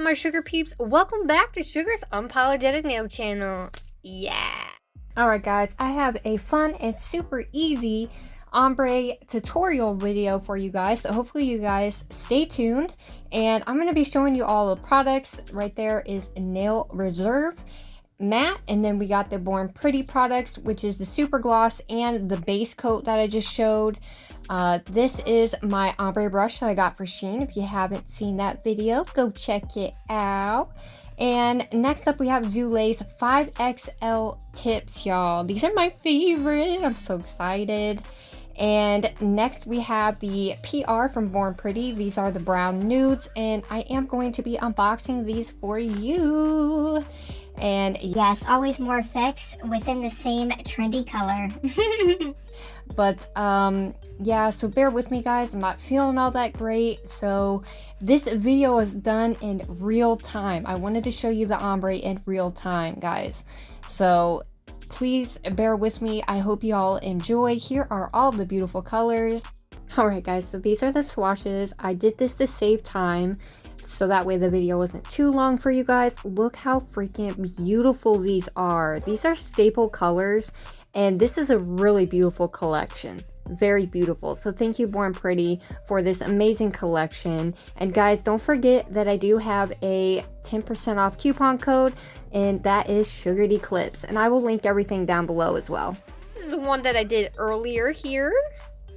my sugar peeps? Welcome back to Sugar's Unapologetic Nail Channel. Yeah. Alright guys, I have a fun and super easy ombre tutorial video for you guys. So hopefully you guys stay tuned. And I'm going to be showing you all the products. Right there is Nail Reserve matte, and then we got the Born Pretty products, which is the super gloss and the base coat that I just showed. This is my ombre brush that I got for SHAE. If you haven't seen that video, go check it out. And next up we have ZULAYS 5XL tips, y'all. These are my favorite. I'm so excited. And next we have the PR from Born Pretty. These are the brown nudes, and I am going to be unboxing these for you. And yes, always more effects within the same trendy color. But yeah, so bear with me guys, I'm not feeling all that great, so this video is done in real time. I wanted to show you the ombre in real time, guys, so please bear with me. I hope you all enjoy. Here are all the beautiful colors. Alright guys, so these are the swatches. I did this to save time, so that way the video wasn't too long for you guys. Look how freaking beautiful these are. These are staple colors, and this is a really beautiful collection. Very beautiful. So thank you, Born Pretty, for this amazing collection. And guys, don't forget that I do have a 10% off coupon code, and that is Sugar'd ECLIPSE, and I will link everything down below as well. This is the one that I did earlier here.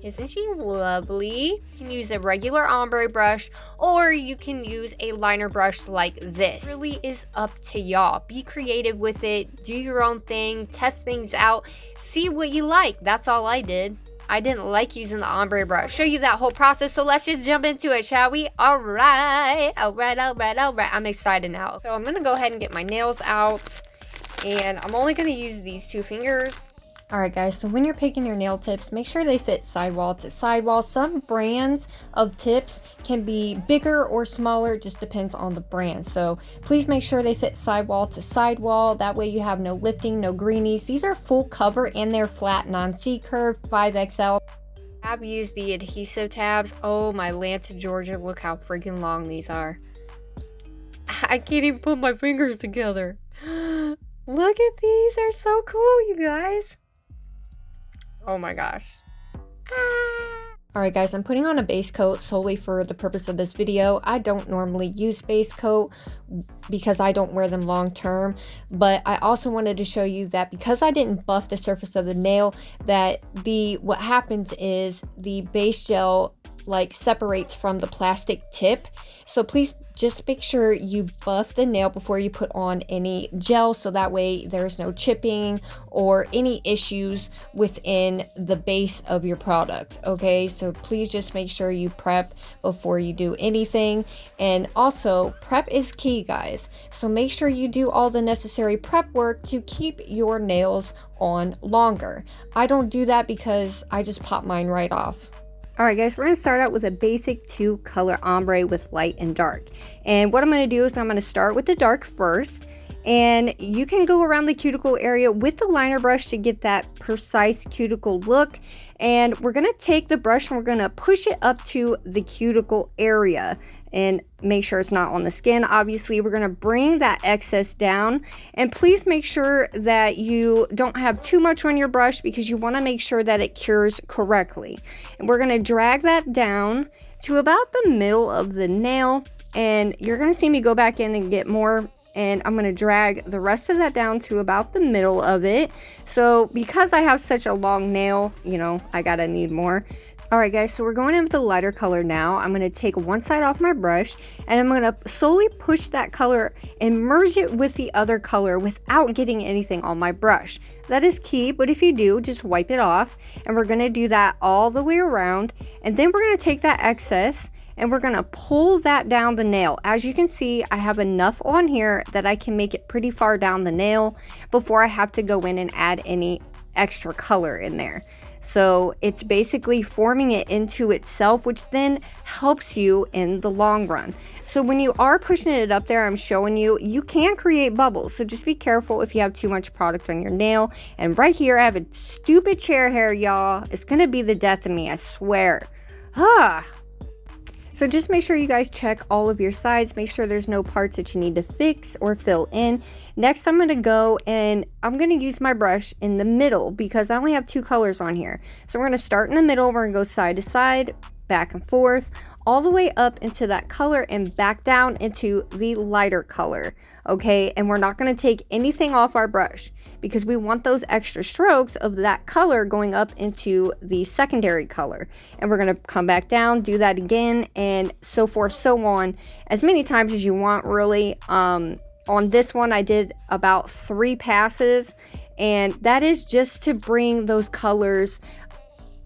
Isn't she lovely? You can use a regular ombre brush, or you can use a liner brush like this. It really is up to y'all. Be creative with it. Do your own thing. Test things out. See what you like. That's all I did. I didn't like using the ombre brush. Show you that whole process, so let's just jump into it, shall we? Alright. I'm excited now. So I'm going to go ahead and get my nails out, and I'm only going to use these 2 fingers. Alright guys, so when you're picking your nail tips, make sure they fit sidewall to sidewall. Some brands of tips can be bigger or smaller, it just depends on the brand. So please make sure they fit sidewall to sidewall. That way you have no lifting, no greenies. These are full cover and they're flat, non-C-curve, 5XL. I've used the adhesive tabs. Oh my Atlanta, Georgia, look how freaking long these are. I can't even put my fingers together. Look at these, they're so cool, you guys. Oh my gosh. Alright guys, I'm putting on a base coat solely for the purpose of this video. I don't normally use base coat because I don't wear them long term, but I also wanted to show you that because I didn't buff the surface of the nail, that what happens is the base gel like separates from the plastic tip. So please just make sure you buff the nail before you put on any gel, so that way there's no chipping or any issues within the base of your product. Okay, so please just make sure you prep before you do anything. And also, prep is key, guys, so make sure you do all the necessary prep work to keep your nails on longer. I don't do that because I just pop mine right off. Alright guys, we're going to start out with a basic 2-color ombre with light and dark. And what I'm going to do is I'm going to start with the dark first. And you can go around the cuticle area with the liner brush to get that precise cuticle look. And we're going to take the brush and we're going to push it up to the cuticle area and make sure it's not on the skin. Obviously, we're going to bring that excess down, and please make sure that you don't have too much on your brush because you want to make sure that it cures correctly. And we're going to drag that down to about the middle of the nail, and you're going to see me go back in and get more, and I'm going to drag the rest of that down to about the middle of it. So because I have such a long nail, you know, I gotta need more. Alright guys, so we're going in with the lighter color now. I'm going to take one side off my brush, and I'm going to slowly push that color and merge it with the other color without getting anything on my brush. That is key, but if you do, just wipe it off. And we're going to do that all the way around. And then we're going to take that excess and we're going to pull that down the nail. As you can see, I have enough on here that I can make it pretty far down the nail before I have to go in and add any extra color in there. So it's basically forming it into itself, which then helps you in the long run. So when you are pushing it up there, I'm showing you, you can create bubbles. So just be careful if you have too much product on your nail. And right here, I have a stupid chair hair, y'all. It's going to be the death of me, I swear. So just make sure you guys check all of your sides. Make sure there's no parts that you need to fix or fill in. Next, I'm going to go and I'm going to use my brush in the middle because I only have 2 colors on here. So we're going to start in the middle. We're going to go side to side, back and forth, all the way up into that color and back down into the lighter color. Okay, and we're not going to take anything off our brush because we want those extra strokes of that color going up into the secondary color. And we're going to come back down, do that again, and so forth, so on, as many times as you want, really. On this one, I did about 3 passes, and that is just to bring those colors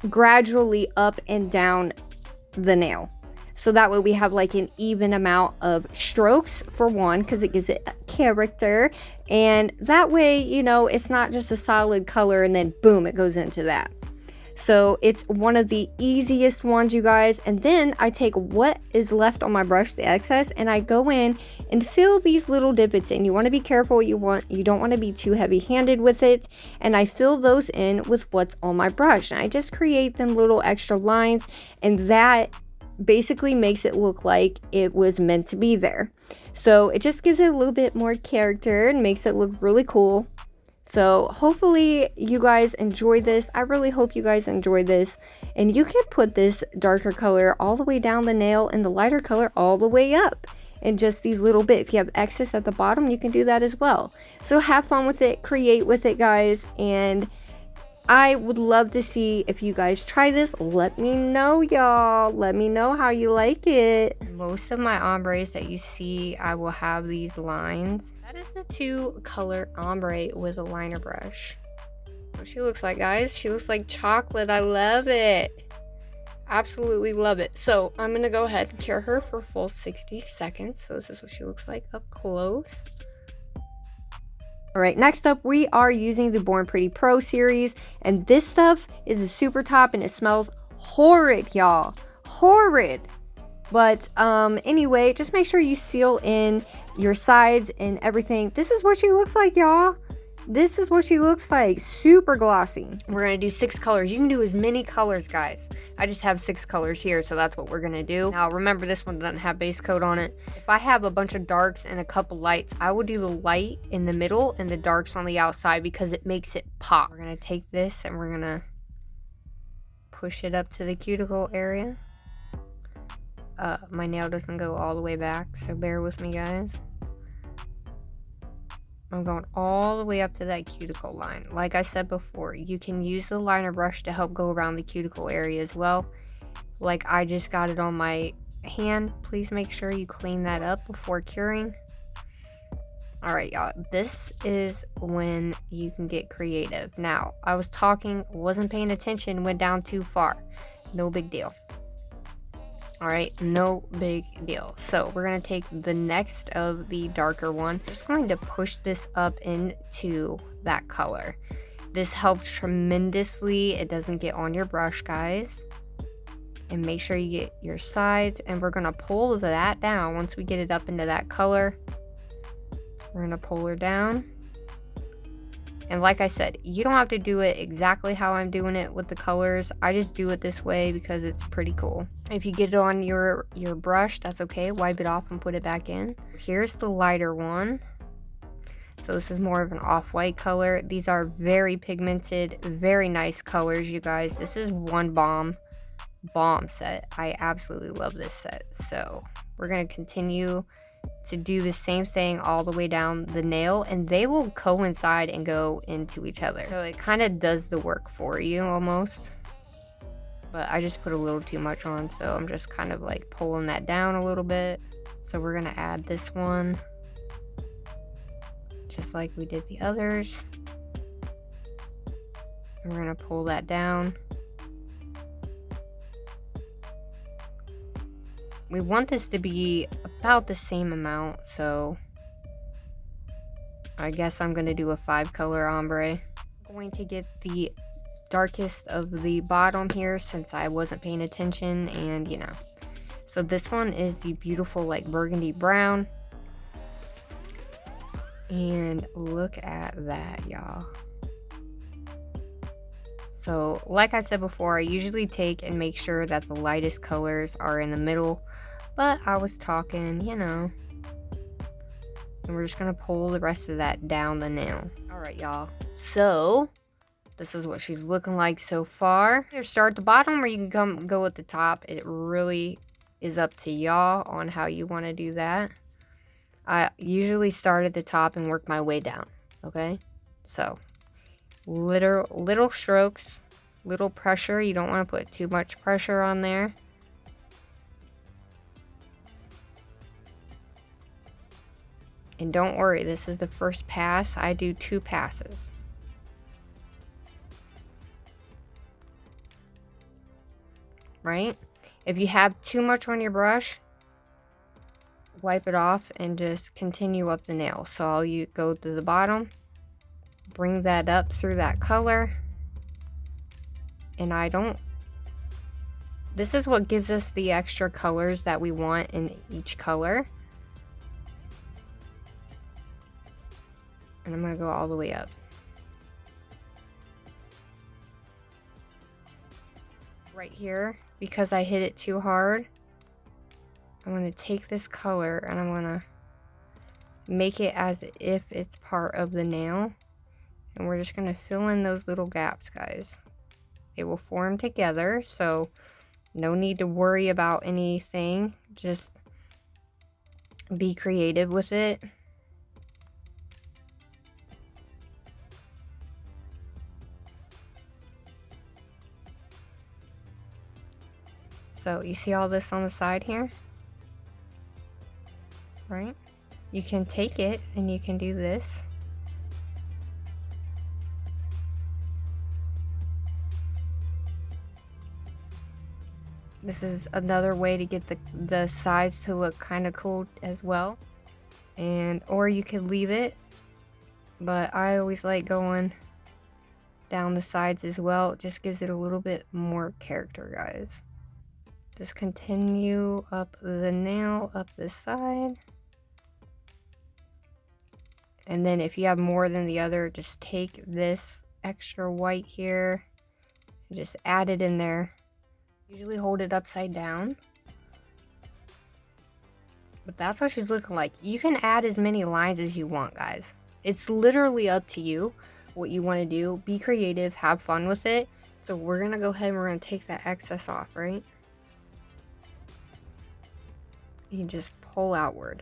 gradually up and down the nail. So that way we have like an even amount of strokes for one, because it gives it character. And that way, you know, it's not just a solid color and then boom, it goes into that. So it's one of the easiest ones, you guys. And then I take what is left on my brush, the excess, and I go in and fill these little divots in. You want to be careful what you want. You don't want to be too heavy-handed with it. And I fill those in with what's on my brush. And I just create them little extra lines, and that basically makes it look like it was meant to be there. So it just gives it a little bit more character and makes it look really cool. So hopefully you guys enjoy this. I really hope you guys enjoy this. And you can put this darker color all the way down the nail and the lighter color all the way up. And just these little bits. If you have excess at the bottom, you can do that as well. So have fun with it. Create with it, guys. And I would love to see if you guys try this. Let me know, y'all. Let me know how you like it. Most of my ombres that you see, I will have these lines. That is the 2 color ombre with a liner brush. What she looks like, guys. She looks like chocolate. I love it. Absolutely love it. So I'm going to go ahead and cure her for a full 60 seconds. So this is what she looks like up close. Alright, next up we are using the Born Pretty Pro series, and this stuff is a super top and it smells horrid, y'all. Horrid. But anyway, just make sure you seal in your sides and everything. This is what she looks like, y'all. This is what she looks like. Super glossy. We're going to do 6 colors. You can do as many colors, guys. I just have 6 colors here, so that's what we're going to do. Now, remember, this one doesn't have base coat on it. If I have a bunch of darks and a couple lights, I will do the light in the middle and the darks on the outside because it makes it pop. We're going to take this and we're going to push it up to the cuticle area. My nail doesn't go all the way back, so bear with me, guys. I'm going all the way up to that cuticle line. Like I said before, you can use the liner brush to help go around the cuticle area as well. Like I just got it on my hand. Please make sure you clean that up before curing. Alright, y'all. This is when you can get creative. Now, I was talking, wasn't paying attention, went down too far. No big deal. Alright, no big deal. So we're going to take the next of the darker one. Just going to push this up into that color. This helps tremendously. It doesn't get on your brush, guys. And make sure you get your sides. And we're going to pull that down once we get it up into that color. We're going to pull her down. And like I said, you don't have to do it exactly how I'm doing it with the colors. I just do it this way because it's pretty cool. If you get it on your brush, that's okay. Wipe it off and put it back in. Here's the lighter one. So this is more of an off-white color. These are very pigmented, very nice colors, you guys. This is one bomb set. I absolutely love this set. So we're going to continue to do the same thing all the way down the nail, and they will coincide and go into each other. So it kind of does the work for you almost. But I just put a little too much on, so I'm just kind of like pulling that down a little bit. So we're going to add this one just like we did the others. And we're going to pull that down. We want this to be about the same amount, so I guess I'm going to do a 5-color ombre. I'm going to get the darkest of the bottom here since I wasn't paying attention, and you know. So this one is the beautiful like burgundy brown. And look at that, y'all. So like I said before, I usually take and make sure that the lightest colors are in the middle, but I was talking, you know, and we're just gonna pull the rest of that down the nail. All right, y'all, so this is what she's looking like so far. Either start at the bottom or you can go at the top. It really is up to y'all on how you want to do that. I usually start at the top and work my way down, okay? So little strokes, little pressure. You don't want to put too much pressure on there. And don't worry, this is the first pass. I do 2 passes. Right? If you have too much on your brush, wipe it off and just continue up the nail. So you go to the bottom, bring that up through that color, and this is what gives us the extra colors that we want in each color. And I'm gonna go all the way up. Right here, because I hit it too hard, I'm going to take this color and I'm going to make it as if it's part of the nail. And we're just going to fill in those little gaps, guys. They will form together, so no need to worry about anything. Just be creative with it. So you see all this on the side here? Right? You can take it and you can do this. This is another way to get the sides to look kind of cool as well. Or you could leave it, but I always like going down the sides as well. It just gives it a little bit more character, guys. Just continue up the nail, up this side. And then if you have more than the other, just take this extra white here and just add it in there. Usually hold it upside down. But that's what she's looking like. You can add as many lines as you want, guys. It's literally up to you what you want to do. Be creative, have fun with it. So we're going to go ahead and we're going to take that excess off, right? You can just pull outward.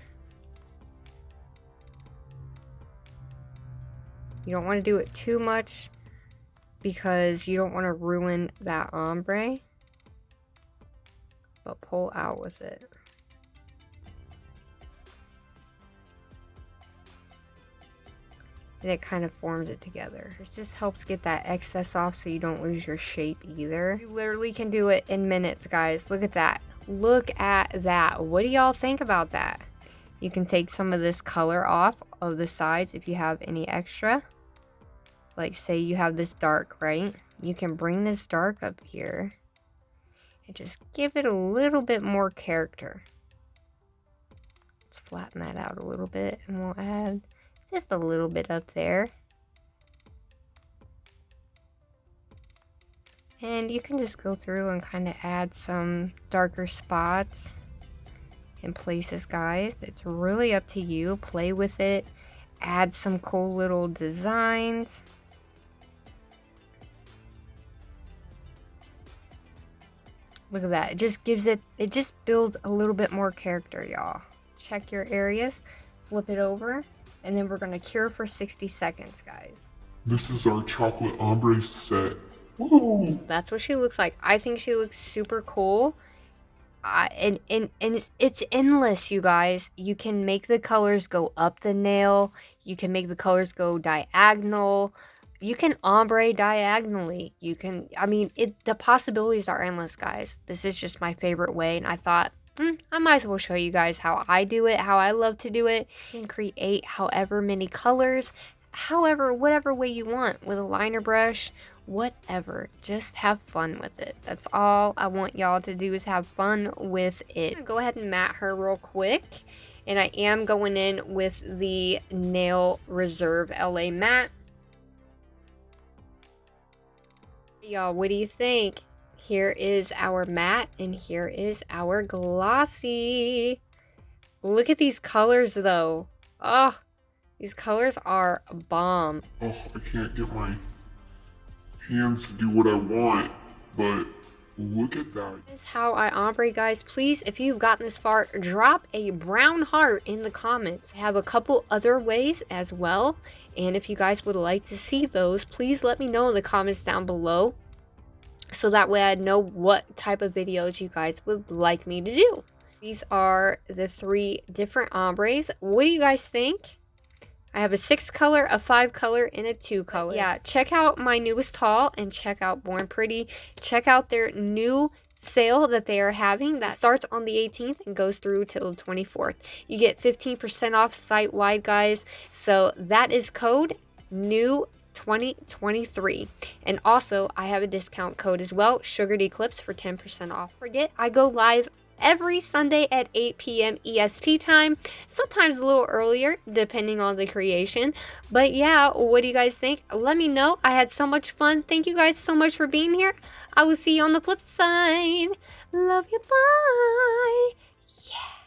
You don't want to do it too much because you don't want to ruin that ombre. But pull out with it. And it kind of forms it together. This just helps get that excess off so you don't lose your shape either. You literally can do it in minutes, guys. Look at that. Look at that. What do y'all think about that? You can take some of this color off of the sides if you have any extra. Like say you have this dark, right? You can bring this dark up here and just give it a little bit more character. Let's flatten that out a little bit and we'll add just a little bit up there. And you can just go through and kind of add some darker spots in places, guys. It's really up to you. Play with it. Add some cool little designs. Look at that. It just gives it just builds a little bit more character, y'all. Check your areas, flip it over, and then we're going to cure for 60 seconds, guys. This is our chocolate ombre set. Woo! That's what she looks like. I think she looks super cool. And it's endless, you guys. You can make the colors go up the nail. You can make the colors go diagonal. You can ombre diagonally. You can, I mean, the possibilities are endless, guys. This is just my favorite way. And I thought, I might as well show you guys how I do it, how I love to do it. You can create however many colors, whatever way you want with a liner brush, whatever. Just have fun with it. That's all I want y'all to do is have fun with it. I'm gonna go ahead and matte her real quick. And I am going in with the Nail Reserve LA Matte. Y'all, what do you think? Here is our matte and here is our glossy. Look at these colors though. Oh, these colors are bomb. Oh, I can't get my hands to do what I want, but look at that. This is how I ombre, guys. Please, if you've gotten this far, drop a brown heart in the comments. I have a couple other ways as well, and if you guys would like to see those, please let me know in the comments down below, so that way I know what type of videos you guys would like me to do. These are the 3 different ombres. What do you guys think? I have a 6 color, a 5 color, and a 2 color. Yeah, check out my newest haul and check out Born Pretty. Check out their new sale that they are having that starts on the 18th and goes through till the 24th. You get 15% off site-wide, guys. So that is code NEW 2023. And also I have a discount code as well, Sugar'd Eclipse, for 10% off. Forget, I go live every Sunday at 8 p.m. EST time, sometimes a little earlier depending on the creation. But yeah, what do you guys think? Let me know. I had so much fun. Thank you guys so much for being here. I will see you on the flip side. Love you, bye. Yeah.